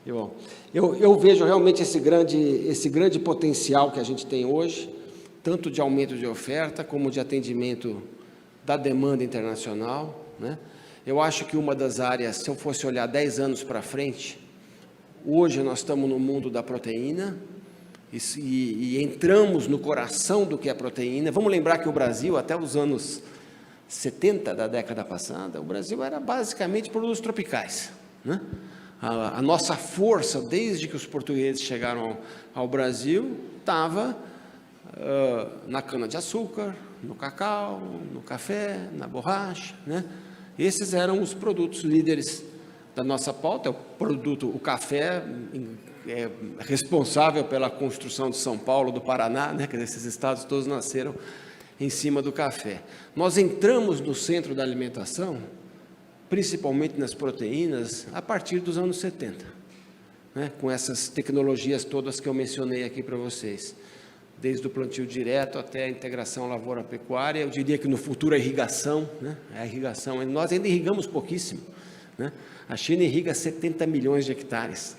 Eu vejo realmente esse grande potencial que a gente tem hoje, tanto de aumento de oferta, como de atendimento da demanda internacional, né? Eu acho que uma das áreas, se eu fosse olhar 10 anos para frente, hoje nós estamos no mundo da proteína, e entramos no coração do que é proteína. Vamos lembrar que o Brasil, até os anos 70 da década passada, o Brasil era basicamente produtos tropicais, né? A nossa força, desde que os portugueses chegaram ao Brasil, estava na cana-de-açúcar, no cacau, no café, na borracha, né? Esses eram os produtos líderes da nossa pauta. O café é responsável pela construção de São Paulo, do Paraná, né? Que esses estados todos nasceram em cima do café. Nós entramos no centro da alimentação, principalmente nas proteínas, a partir dos anos 70, né? Com essas tecnologias todas que eu mencionei aqui para vocês, desde o plantio direto até a integração lavoura-pecuária. Eu diria que no futuro a irrigação, né? A irrigação, nós ainda irrigamos pouquíssimo, né? A China irriga 70 milhões de hectares,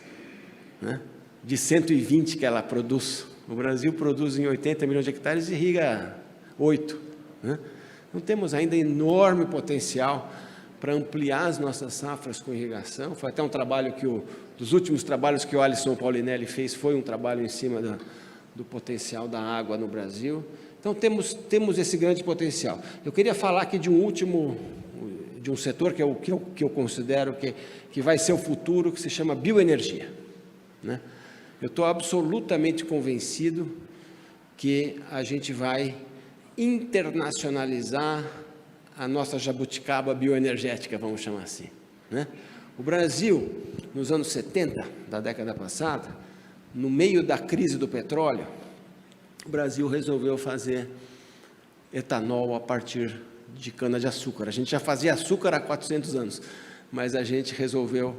né? De 120 que ela produz. O Brasil produz em 80 milhões de hectares e irriga 8, né? Então temos ainda enorme potencial para ampliar as nossas safras com irrigação. Foi até um trabalho dos últimos trabalhos que o Alisson Paulinelli fez, foi um trabalho em cima do potencial da água no Brasil. Então temos esse grande potencial. Eu queria falar aqui de um setor que eu considero que vai ser o futuro, que se chama bioenergia, né? Eu estou absolutamente convencido que a gente vai internacionalizar a nossa jabuticaba bioenergética, vamos chamar assim, né? O Brasil, nos anos 70 da década passada, no meio da crise do petróleo, o Brasil resolveu fazer etanol a partir de cana-de-açúcar. A gente já fazia açúcar há 400 anos, mas a gente resolveu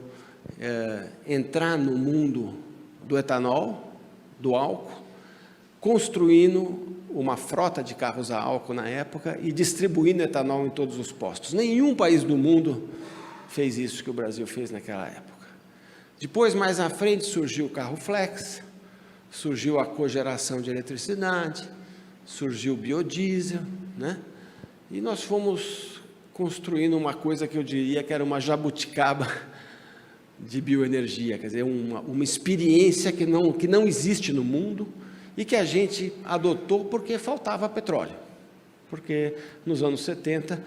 entrar no mundo do etanol, do álcool, construindo uma frota de carros a álcool na época e distribuindo etanol em todos os postos. Nenhum país do mundo fez isso que o Brasil fez naquela época. Depois, mais à frente, surgiu o carro flex, surgiu a cogeração de eletricidade, surgiu o biodiesel, né? E nós fomos construindo uma coisa que eu diria que era uma jabuticaba de bioenergia, quer dizer, uma experiência que não existe no mundo e que a gente adotou porque faltava petróleo. Porque nos anos 70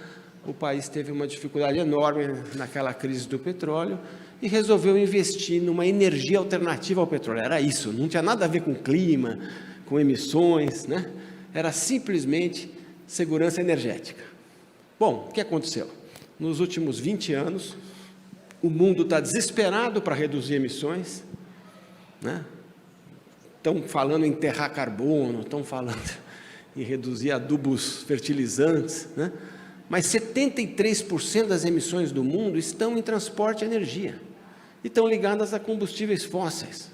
o país teve uma dificuldade enorme naquela crise do petróleo e resolveu investir numa energia alternativa ao petróleo. Era isso, não tinha nada a ver com clima, com emissões, né? Era simplesmente segurança energética. Bom, o que aconteceu? Nos últimos 20 anos, o mundo está desesperado para reduzir emissões, né? Estão falando em enterrar carbono, estão falando em reduzir adubos fertilizantes, né? Mas 73% das emissões do mundo estão em transporte e energia, e estão ligadas a combustíveis fósseis,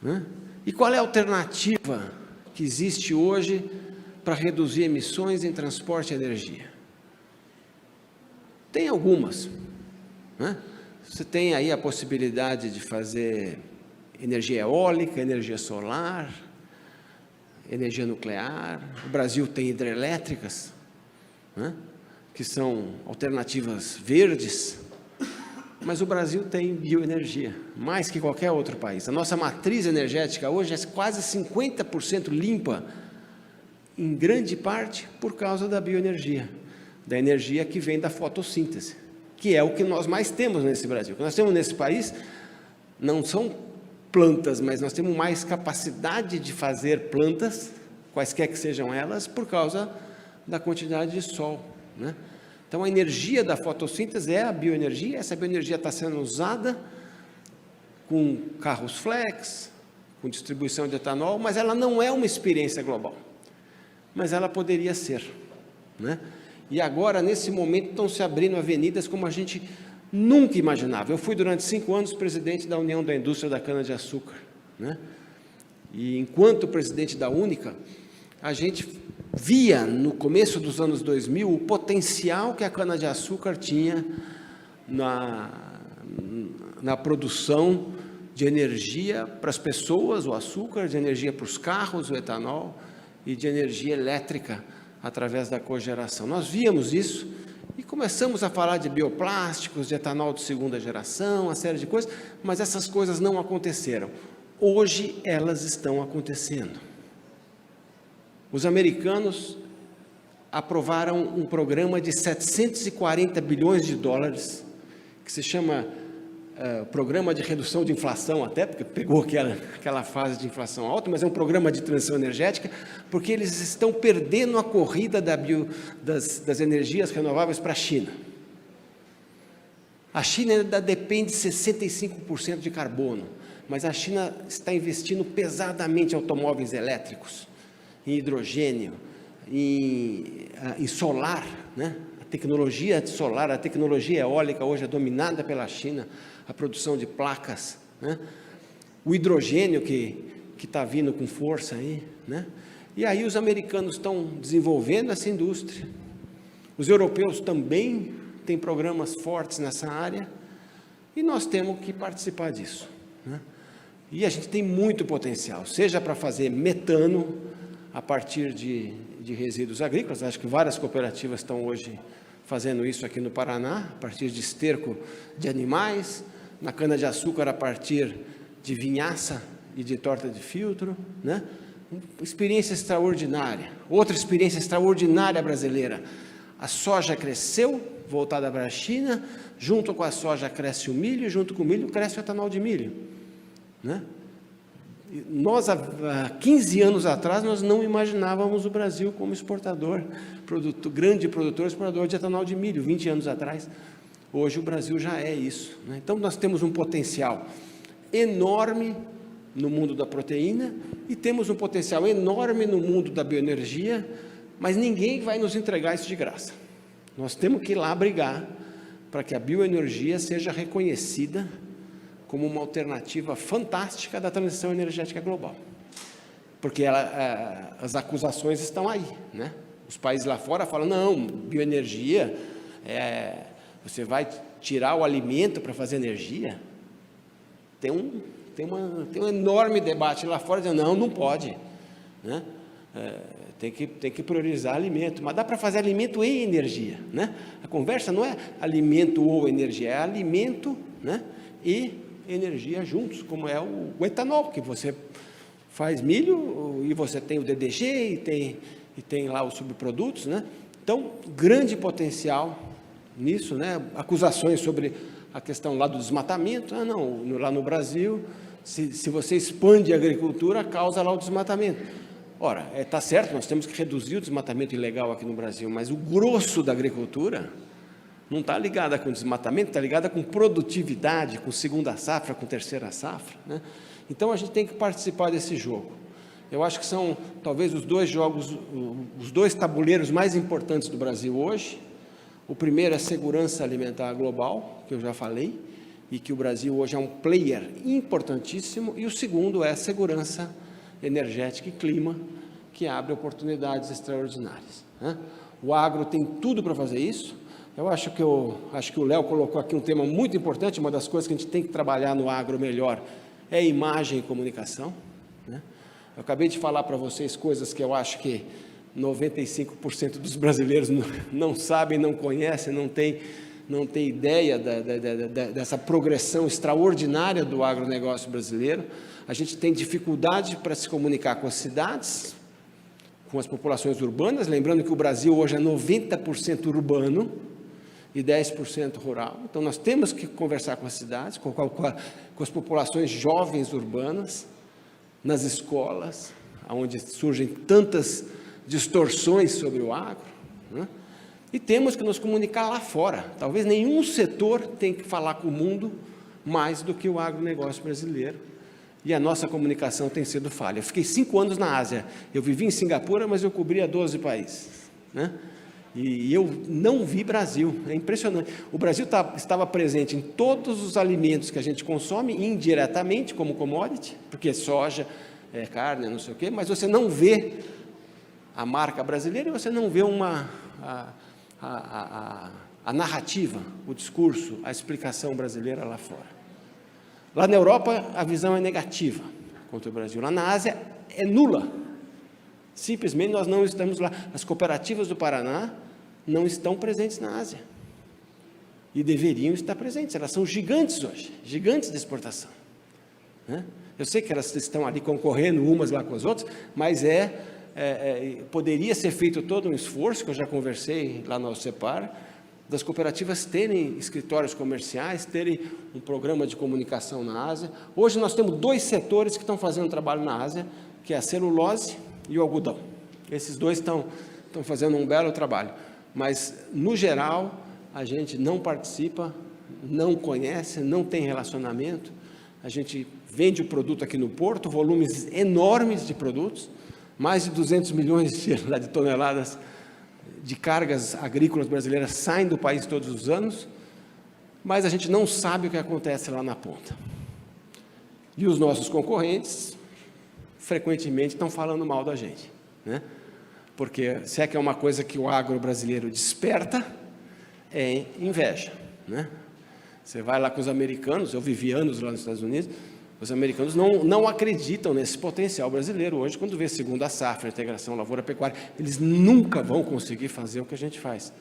né? E qual é a alternativa que existe hoje para reduzir emissões em transporte e energia? Tem algumas, né? Você tem aí a possibilidade de fazer energia eólica, energia solar, energia nuclear. O Brasil tem hidrelétricas, né? Que são alternativas verdes, mas o Brasil tem bioenergia, mais que qualquer outro país. A nossa matriz energética hoje é quase 50% limpa, em grande parte por causa da bioenergia, da energia que vem da fotossíntese, que é o que nós mais temos nesse Brasil. O que nós temos nesse país não são plantas, mas nós temos mais capacidade de fazer plantas, quaisquer que sejam elas, por causa da quantidade de sol, né? Então, a energia da fotossíntese é a bioenergia. Essa bioenergia está sendo usada com carros flex, com distribuição de etanol, mas ela não é uma experiência global, mas ela poderia ser, né? E agora, nesse momento, estão se abrindo avenidas como a gente nunca imaginava. Eu fui durante 5 anos presidente da União da Indústria da Cana-de-Açúcar, né? E enquanto presidente da Única, a gente via no começo dos anos 2000 o potencial que a cana-de-açúcar tinha na produção de energia para as pessoas, o açúcar, de energia para os carros, o etanol, e de energia elétrica através da cogeração. Nós víamos isso e começamos a falar de bioplásticos, de etanol de segunda geração, uma série de coisas, mas essas coisas não aconteceram. Hoje elas estão acontecendo. Os americanos aprovaram um programa de 740 bilhões de dólares, que se chama Programa de Redução de Inflação, até porque pegou aquela fase de inflação alta, mas é um programa de transição energética, porque eles estão perdendo a corrida das energias renováveis para a China. A China ainda depende de 65% de carbono, mas a China está investindo pesadamente em automóveis elétricos, em hidrogênio, em solar, né? A tecnologia solar, a tecnologia eólica hoje é dominada pela China, a produção de placas, né? O hidrogênio que está vindo com força aí, né? E aí os americanos estão desenvolvendo essa indústria, os europeus também têm programas fortes nessa área, e nós temos que participar disso, né? E a gente tem muito potencial, seja para fazer metano a partir de resíduos agrícolas. Acho que várias cooperativas estão hoje fazendo isso aqui no Paraná, a partir de esterco de animais, na cana-de-açúcar a partir de vinhaça e de torta de filtro, né? Uma experiência extraordinária. Outra experiência extraordinária brasileira, a soja cresceu, voltada para a China, junto com a soja cresce o milho, junto com o milho cresce o etanol de milho, né? Nós, há 15 anos atrás, nós não imaginávamos o Brasil como exportador, grande produtor, exportador de etanol de milho, 20 anos atrás. Hoje o Brasil já é isso, né? Então nós temos um potencial enorme no mundo da proteína e temos um potencial enorme no mundo da bioenergia, mas ninguém vai nos entregar isso de graça. Nós temos que ir lá brigar para que a bioenergia seja reconhecida como uma alternativa fantástica da transição energética global, porque as acusações estão aí, né? Os países lá fora falam, não, bioenergia, você vai tirar o alimento para fazer energia? Tem um enorme debate lá fora, dizendo, não pode, né? Tem que priorizar alimento, mas dá para fazer alimento e energia, né? A conversa não é alimento ou energia, é alimento, né, e energia juntos, como é o etanol, que você faz milho e você tem o DDG e tem lá os subprodutos, né? Então, grande potencial nisso, né? Acusações sobre a questão lá do desmatamento, não, lá no Brasil, se você expande a agricultura, causa lá o desmatamento. Ora, está certo, nós temos que reduzir o desmatamento ilegal aqui no Brasil, mas o grosso da agricultura não está ligada com desmatamento, está ligada com produtividade, com segunda safra, com terceira safra, né? Então a gente tem que participar desse jogo. Eu acho que são talvez os dois tabuleiros mais importantes do Brasil hoje. O primeiro é a segurança alimentar global, que eu já falei, e que o Brasil hoje é um player importantíssimo, e o segundo é a segurança energética e clima, que abre oportunidades extraordinárias, né? O agro tem tudo para fazer isso. Eu acho que o Léo colocou aqui um tema muito importante. Uma das coisas que a gente tem que trabalhar no agro melhor é imagem e comunicação, né? Eu acabei de falar para vocês coisas que eu acho que 95% dos brasileiros não sabem, não conhecem, não tem ideia dessa progressão extraordinária do agronegócio brasileiro. A gente tem dificuldade para se comunicar com as cidades, com as populações urbanas, lembrando que o Brasil hoje é 90% urbano e 10% rural. Então, nós temos que conversar com as cidades, com as populações jovens urbanas, nas escolas, onde surgem tantas distorções sobre o agro, né? E temos que nos comunicar lá fora. Talvez nenhum setor tenha que falar com o mundo mais do que o agronegócio brasileiro. E a nossa comunicação tem sido falha. Eu fiquei 5 anos na Ásia. Eu vivi em Singapura, mas eu cobria 12 países, né? E eu não vi Brasil. É impressionante. O Brasil estava presente em todos os alimentos que a gente consome, indiretamente, como commodity, porque soja, carne, não sei o quê, mas você não vê a marca brasileira e você não vê a narrativa, o discurso, a explicação brasileira lá fora. Lá na Europa, a visão é negativa contra o Brasil. Lá na Ásia, é nula. Simplesmente nós não estamos lá. As cooperativas do Paraná não estão presentes na Ásia. E deveriam estar presentes. Elas são gigantes hoje, gigantes de exportação, né? Eu sei que elas estão ali concorrendo umas lá com as outras, mas poderia ser feito todo um esforço, que eu já conversei lá no CEPAR, das cooperativas terem escritórios comerciais, terem um programa de comunicação na Ásia. Hoje nós temos 2 setores que estão fazendo trabalho na Ásia, que é a celulose e o algodão. Esses 2 estão fazendo um belo trabalho, mas, no geral, a gente não participa, não conhece, não tem relacionamento. A gente vende o produto aqui no porto, volumes enormes de produtos, mais de 200 milhões de toneladas de cargas agrícolas brasileiras saem do país todos os anos, mas a gente não sabe o que acontece lá na ponta. E os nossos concorrentes, frequentemente, estão falando mal da gente, né? Porque se é que é uma coisa que o agro brasileiro desperta, é inveja, né? Você vai lá com os americanos, eu vivi anos lá nos Estados Unidos, os americanos não acreditam nesse potencial brasileiro hoje, quando vê segunda safra, integração lavoura-pecuária, eles nunca vão conseguir fazer o que a gente faz.